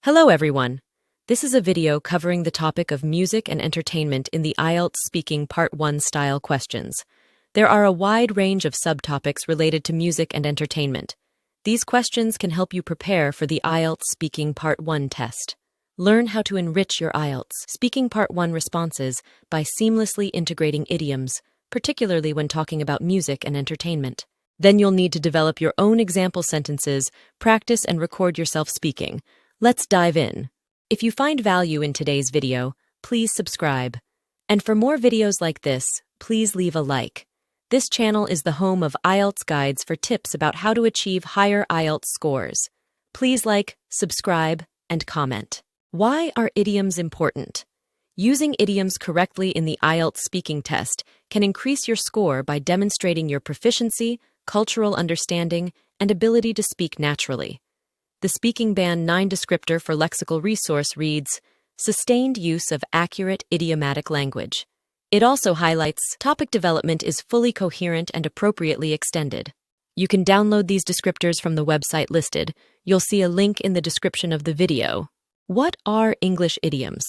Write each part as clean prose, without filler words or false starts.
Hello everyone. This is a video covering the topic of music and entertainment in the IELTS Speaking Part 1 style questions. There are a wide range of subtopics related to music and entertainment. These questions can help you prepare for the IELTS Speaking Part 1 test. Learn how to enrich your IELTS Speaking Part 1 responses by seamlessly integrating idioms, particularly when talking about music and entertainment. Then you'll need to develop your own example sentences, practice and record yourself speaking. Let's dive in. If you find value in today's video, please subscribe. And for more videos like this, please leave a like. This channel is the home of IELTS guides for tips about how to achieve higher IELTS scores. Please like, subscribe, and comment. Why are idioms important? Using idioms correctly in the IELTS speaking test can increase your score by demonstrating your proficiency, cultural understanding, and ability to speak naturally. The Speaking Band 9 descriptor for lexical resource reads, sustained use of accurate idiomatic language. It also highlights topic development is fully coherent and appropriately extended. You can download these descriptors from the website listed. You'll see a link in the description of the video. What are English idioms?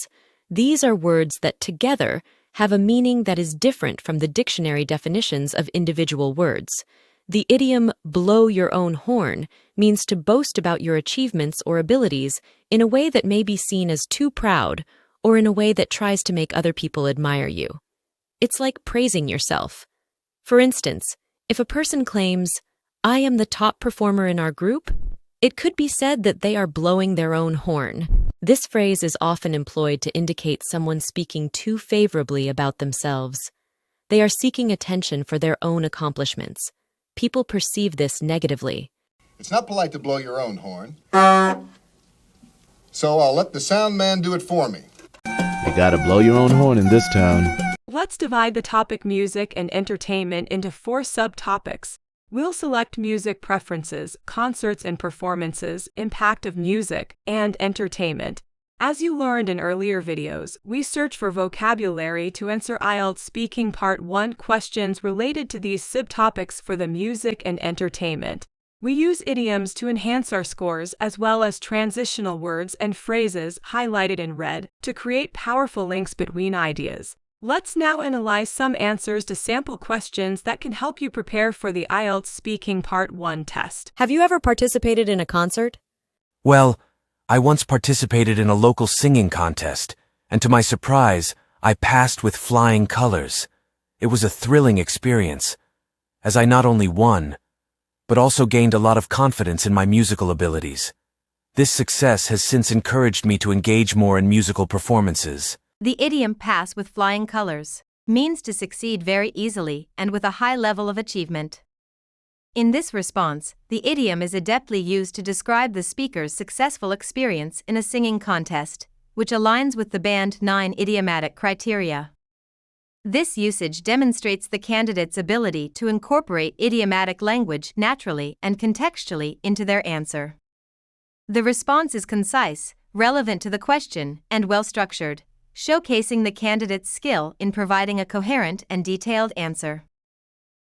These are words that together have a meaning that is different from the dictionary definitions of individual words. The idiom blow your own horn means to boast about your achievements or abilities in a way that may be seen as too proud or in a way that tries to make other people admire you. It's like praising yourself. For instance, if a person claims, "I am the top performer in our group," it could be said that they are blowing their own horn. This phrase is often employed to indicate someone speaking too favorably about themselves. They are seeking attention for their own accomplishments. People perceive this negatively. It's not polite to blow your own horn. So I'll let the sound man do it for me. You gotta blow your own horn in this town. Let's divide the topic music and entertainment into 4 subtopics. We'll select music preferences, concerts and performances, impact of music, and entertainment. As you learned in earlier videos, we search for vocabulary to answer IELTS Speaking Part 1 questions related to these subtopics for the music and entertainment. We use idioms to enhance our scores as well as transitional words and phrases highlighted in red to create powerful links between ideas. Let's now analyze some answers to sample questions that can help you prepare for the IELTS Speaking Part 1 test. Have you ever participated in a concert? Well, I once participated in a local singing contest, and to my surprise, I passed with flying colors. It was a thrilling experience, as I not only won, but also gained a lot of confidence in my musical abilities. This success has since encouraged me to engage more in musical performances. The idiom pass with flying colors means to succeed very easily and with a high level of achievement. In this response, the idiom is adeptly used to describe the speaker's successful experience in a singing contest, which aligns with the Band 9 idiomatic criteria. This usage demonstrates the candidate's ability to incorporate idiomatic language naturally and contextually into their answer. The response is concise, relevant to the question, and well-structured, showcasing the candidate's skill in providing a coherent and detailed answer.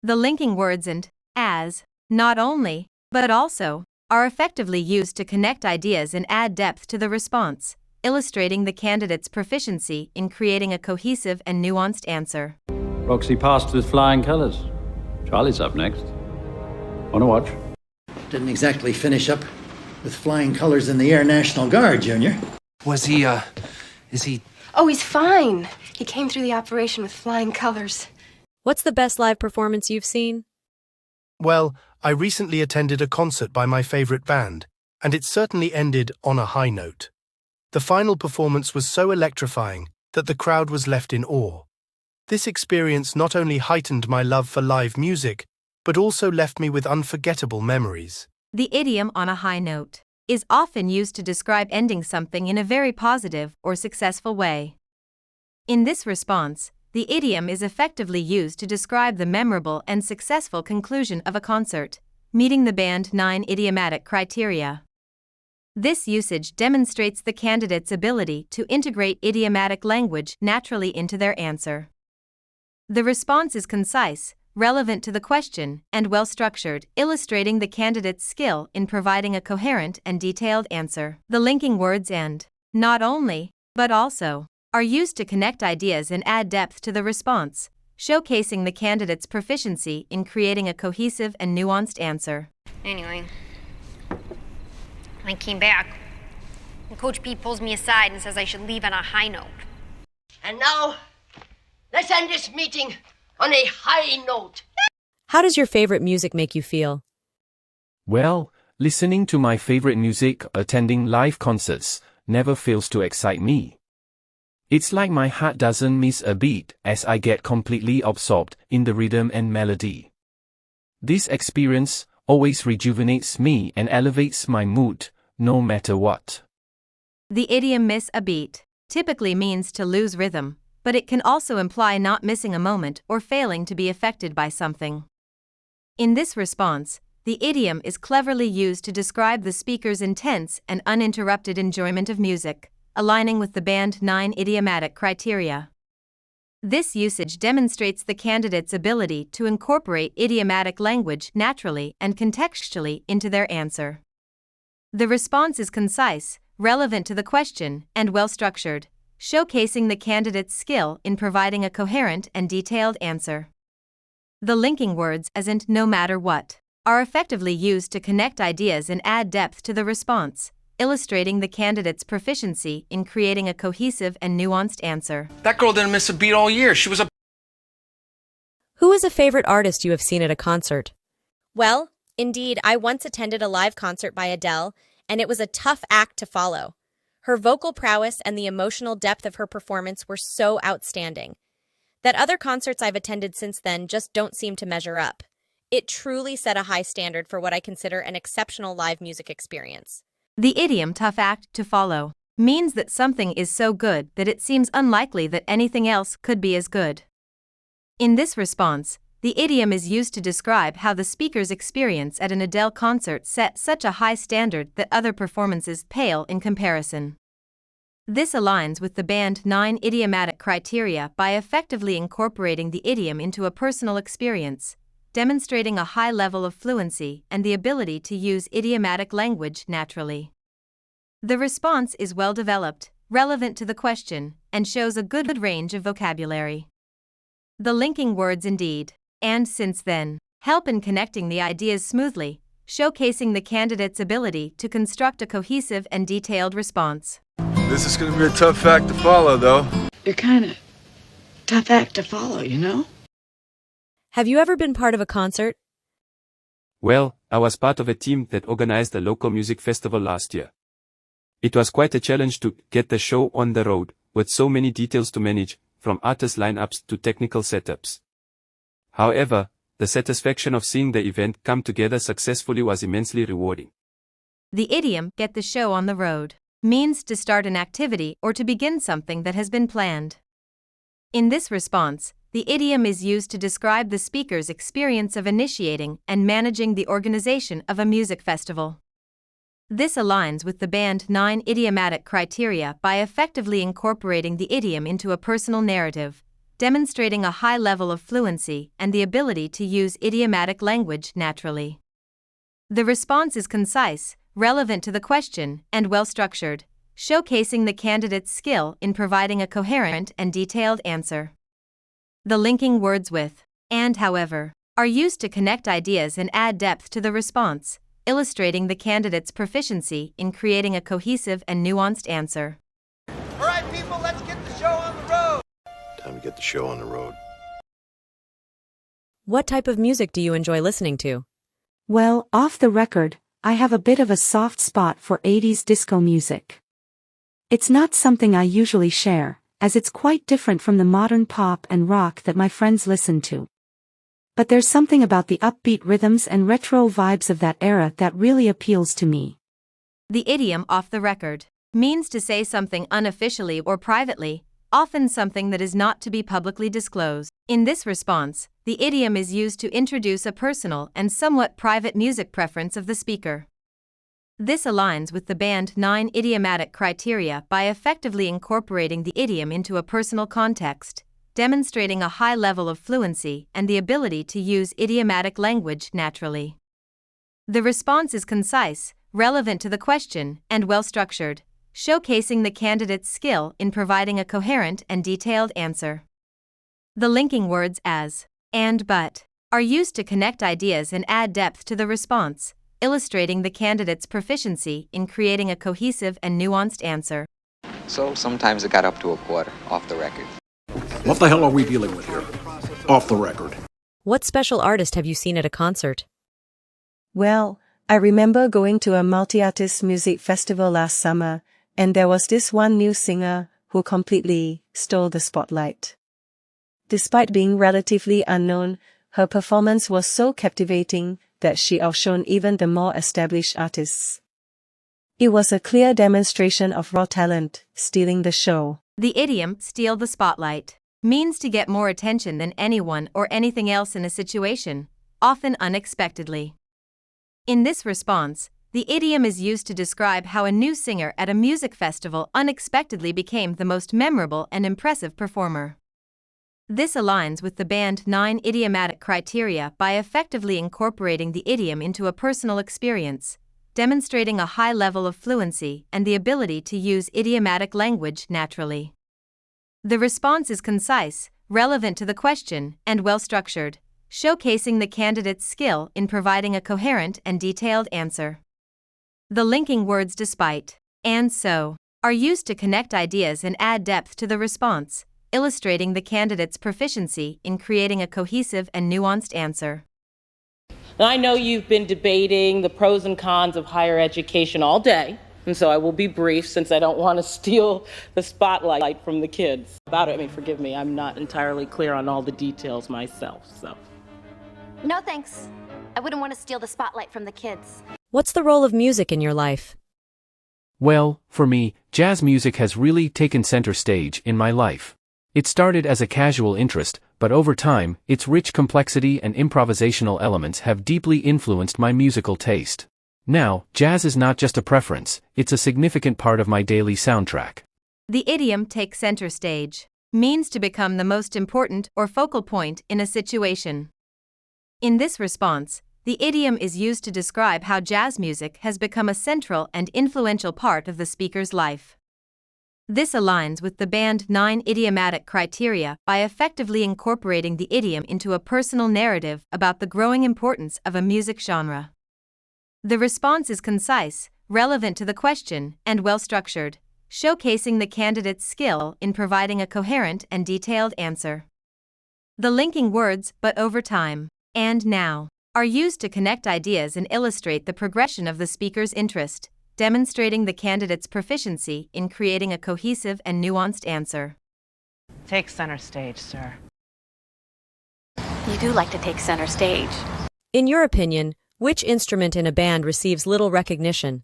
The linking words and as, not only, but also, are effectively used to connect ideas and add depth to the response, illustrating the candidate's proficiency in creating a cohesive and nuanced answer. Roxy passed with flying colours. Charlie's up next. Wanna watch? Didn't exactly finish up with flying colors in the Air National Guard, Junior. Is he... Oh, he's fine. He came through the operation with flying colors. What's the best live performance you've seen? Well, I recently attended a concert by my favorite band, and it certainly ended on a high note. The final performance was so electrifying that the crowd was left in awe. This experience not only heightened my love for live music, but also left me with unforgettable memories. The idiom on a high note is often used to describe ending something in a very positive or successful way. In this response, the idiom is effectively used to describe the memorable and successful conclusion of a concert, meeting the Band 9 idiomatic criteria. This usage demonstrates the candidate's ability to integrate idiomatic language naturally into their answer. The response is concise, relevant to the question, and well-structured, illustrating the candidate's skill in providing a coherent and detailed answer. The linking words and not only, but also are used to connect ideas and add depth to the response, showcasing the candidate's proficiency in creating a cohesive and nuanced answer. Anyway, I came back, and Coach Pete pulls me aside and says I should leave on a high note. And now, let's end this meeting on a high note. How does your favorite music make you feel? Well, listening to my favorite music, attending live concerts, never fails to excite me. It's like my heart doesn't miss a beat as I get completely absorbed in the rhythm and melody. This experience always rejuvenates me and elevates my mood, no matter what. The idiom miss a beat typically means to lose rhythm, but it can also imply not missing a moment or failing to be affected by something. In this response, the idiom is cleverly used to describe the speaker's intense and uninterrupted enjoyment of music, aligning with the Band 9 idiomatic criteria. This usage demonstrates the candidate's ability to incorporate idiomatic language naturally and contextually into their answer. The response is concise, relevant to the question, and well-structured, showcasing the candidate's skill in providing a coherent and detailed answer. The linking words as and no matter what are effectively used to connect ideas and add depth to the response, illustrating the candidate's proficiency in creating a cohesive and nuanced answer. That girl didn't miss a beat all year. She was a... Who is a favorite artist you have seen at a concert? Well, indeed, I once attended a live concert by Adele, and it was a tough act to follow. Her vocal prowess and the emotional depth of her performance were so outstanding that other concerts I've attended since then just don't seem to measure up. It truly set a high standard for what I consider an exceptional live music experience. The idiom tough act to follow means that something is so good that it seems unlikely that anything else could be as good. In this response, the idiom is used to describe how the speaker's experience at an Adele concert set such a high standard that other performances pale in comparison. This aligns with the Band 9 idiomatic criteria by effectively incorporating the idiom into a personal experience, demonstrating a high level of fluency and the ability to use idiomatic language naturally. The response is well developed, relevant to the question, and shows a good range of vocabulary. The linking words indeed, and since then, help in connecting the ideas smoothly, showcasing the candidate's ability to construct a cohesive and detailed response. This is going to be a tough act to follow, though. You're kind of tough act to follow, you know? Have you ever been part of a concert? Well, I was part of a team that organized a local music festival last year. It was quite a challenge to get the show on the road, with so many details to manage, from artist lineups to technical setups. However, the satisfaction of seeing the event come together successfully was immensely rewarding. The idiom, get the show on the road, means to start an activity or to begin something that has been planned. In this response, the idiom is used to describe the speaker's experience of initiating and managing the organization of a music festival. This aligns with the Band 9 idiomatic criteria by effectively incorporating the idiom into a personal narrative, demonstrating a high level of fluency and the ability to use idiomatic language naturally. The response is concise, relevant to the question, and well-structured, showcasing the candidate's skill in providing a coherent and detailed answer. The linking words with and, however, are used to connect ideas and add depth to the response, illustrating the candidate's proficiency in creating a cohesive and nuanced answer. All right, people, let's get the show on the road. Time to get the show on the road. What type of music do you enjoy listening to? Well, off the record, I have a bit of a soft spot for 80s disco music. It's not something I usually share, as it's quite different from the modern pop and rock that my friends listen to. But there's something about the upbeat rhythms and retro vibes of that era that really appeals to me. The idiom off the record means to say something unofficially or privately, often something that is not to be publicly disclosed. In this response, the idiom is used to introduce a personal and somewhat private music preference of the speaker. This aligns with the Band 9 idiomatic criteria by effectively incorporating the idiom into a personal context, demonstrating a high level of fluency and the ability to use idiomatic language naturally. The response is concise, relevant to the question, and well-structured, showcasing the candidate's skill in providing a coherent and detailed answer. The linking words as and but are used to connect ideas and add depth to the response, illustrating the candidate's proficiency in creating a cohesive and nuanced answer. So sometimes it got up to a quarter, off the record. What the hell are we dealing with here? Off the record. What special artist have you seen at a concert? Well, I remember going to a multi-artist music festival last summer, and there was this one new singer who completely stole the spotlight. Despite being relatively unknown, her performance was so captivating that she outshone even the more established artists. It was a clear demonstration of raw talent, stealing the show. The idiom, steal the spotlight, means to get more attention than anyone or anything else in a situation, often unexpectedly. In this response, the idiom is used to describe how a new singer at a music festival unexpectedly became the most memorable and impressive performer. This aligns with the Band 9 idiomatic criteria by effectively incorporating the idiom into a personal experience, demonstrating a high level of fluency and the ability to use idiomatic language naturally. The response is concise, relevant to the question, and well-structured, showcasing the candidate's skill in providing a coherent and detailed answer. The linking words despite and so are used to connect ideas and add depth to the response, illustrating the candidate's proficiency in creating a cohesive and nuanced answer. Now, I know you've been debating the pros and cons of higher education all day, and so I will be brief since I don't want to steal the spotlight from the kids. Forgive me, I'm not entirely clear on all the details myself, so. No thanks. I wouldn't want to steal the spotlight from the kids. What's the role of music in your life? Well, for me, jazz music has really taken center stage in my life. It started as a casual interest, but over time, its rich complexity and improvisational elements have deeply influenced my musical taste. Now, jazz is not just a preference, it's a significant part of my daily soundtrack. The idiom take center stage means to become the most important or focal point in a situation. In this response, the idiom is used to describe how jazz music has become a central and influential part of the speaker's life. This aligns with the Band 9 idiomatic criteria by effectively incorporating the idiom into a personal narrative about the growing importance of a music genre. The response is concise, relevant to the question, and well-structured, showcasing the candidate's skill in providing a coherent and detailed answer. The linking words but over time and now are used to connect ideas and illustrate the progression of the speaker's interest, demonstrating the candidate's proficiency in creating a cohesive and nuanced answer. Take center stage, sir. You do like to take center stage. In your opinion, which instrument in a band receives little recognition?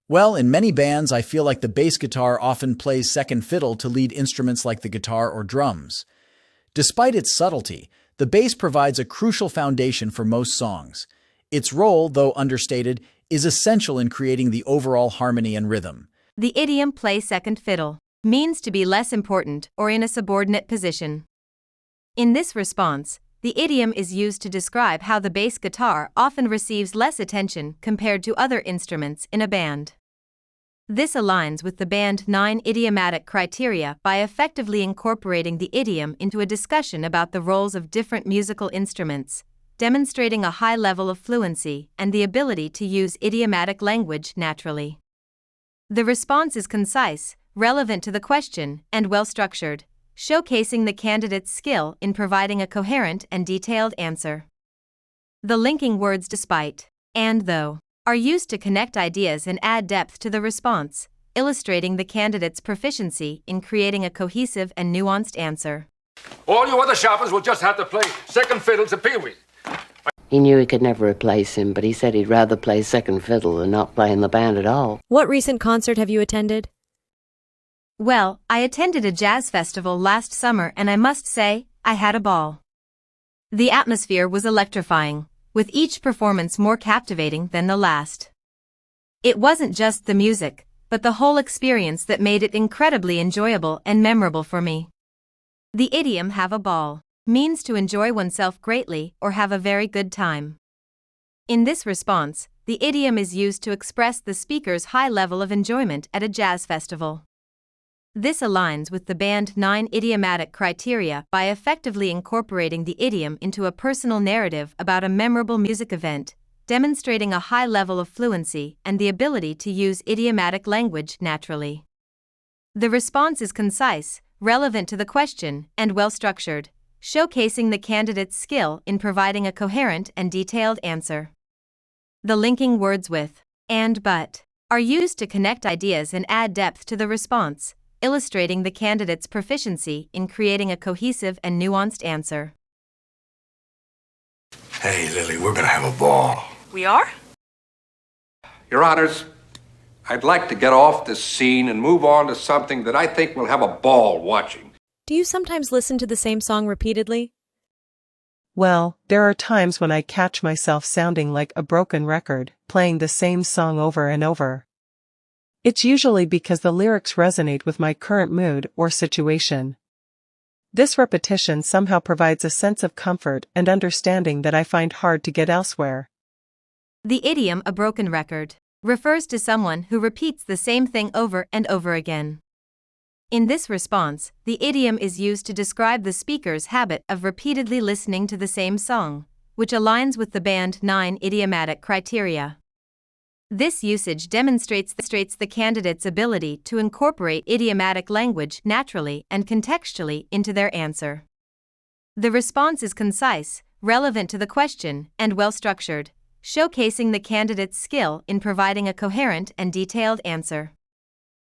Well, in many bands, I feel like the bass guitar often plays second fiddle to lead instruments like the guitar or drums. Despite its subtlety, the bass provides a crucial foundation for most songs. Its role, though understated, is essential in creating the overall harmony and rhythm. The idiom play second fiddle means to be less important or in a subordinate position. In this response, the idiom is used to describe how the bass guitar often receives less attention compared to other instruments in a band. This aligns with the Band 9 idiomatic criteria by effectively incorporating the idiom into a discussion about the roles of different musical instruments, demonstrating a high level of fluency and the ability to use idiomatic language naturally. The response is concise, relevant to the question, and well-structured, showcasing the candidate's skill in providing a coherent and detailed answer. The linking words despite and though are used to connect ideas and add depth to the response, illustrating the candidate's proficiency in creating a cohesive and nuanced answer. All you other shoppers will just have to play second fiddle to Pee-wee. He knew he could never replace him, but he said he'd rather play second fiddle than not play in the band at all. What recent concert have you attended? Well, I attended a jazz festival last summer and I must say, I had a ball. The atmosphere was electrifying, with each performance more captivating than the last. It wasn't just the music, but the whole experience that made it incredibly enjoyable and memorable for me. The idiom have a ball means to enjoy oneself greatly or have a very good time. In this response, the idiom is used to express the speaker's high level of enjoyment at a jazz festival. This aligns with the Band 9 idiomatic criteria by effectively incorporating the idiom into a personal narrative about a memorable music event, demonstrating a high level of fluency and the ability to use idiomatic language naturally. The response is concise, relevant to the question, and well-structured, showcasing the candidate's skill in providing a coherent and detailed answer. The linking words with and but are used to connect ideas and add depth to the response, illustrating the candidate's proficiency in creating a cohesive and nuanced answer. Hey, Lily, we're gonna have a ball. We are? Your Honors, I'd like to get off this scene and move on to something that I think we'll have a ball watching. Do you sometimes listen to the same song repeatedly? Well, there are times when I catch myself sounding like a broken record, playing the same song over and over. It's usually because the lyrics resonate with my current mood or situation. This repetition somehow provides a sense of comfort and understanding that I find hard to get elsewhere. The idiom "a broken record" refers to someone who repeats the same thing over and over again. In this response, the idiom is used to describe the speaker's habit of repeatedly listening to the same song, which aligns with the Band 9 idiomatic criteria. This usage demonstrates the candidate's ability to incorporate idiomatic language naturally and contextually into their answer. The response is concise, relevant to the question, and well-structured, showcasing the candidate's skill in providing a coherent and detailed answer.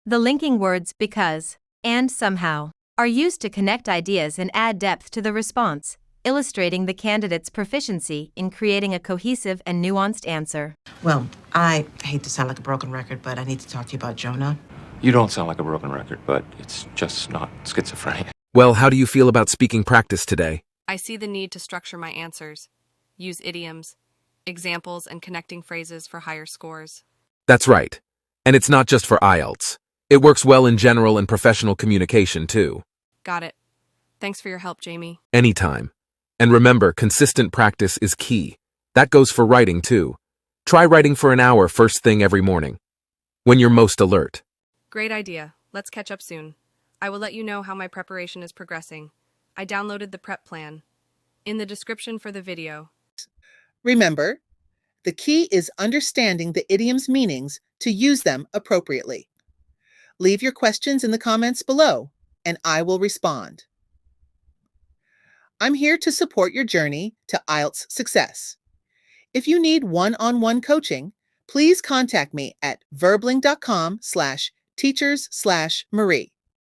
The linking words because and somehow are used to connect ideas and add depth to the response, illustrating the candidate's proficiency in creating a cohesive and nuanced answer. Well, I hate to sound like a broken record, but I need to talk to you about Jonah. You don't sound like a broken record, but it's just not schizophrenia. Well, how do you feel about speaking practice today? I see the need to structure my answers, use idioms, examples, and connecting phrases for higher scores. That's right. And it's not just for IELTS. It works well in general and professional communication, too. Got it. Thanks for your help, Jamie. Anytime. And remember, consistent practice is key. That goes for writing, too. Try writing for an hour first thing every morning, when you're most alert. Great idea. Let's catch up soon. I will let you know how my preparation is progressing. I downloaded the prep plan. In the description for the video. Remember, the key is understanding the idiom's meanings to use them appropriately. Leave your questions in the comments below, and I will respond. I'm here to support your journey to IELTS success. If you need one-on-one coaching, please contact me at verbling.com/teachers/Marie.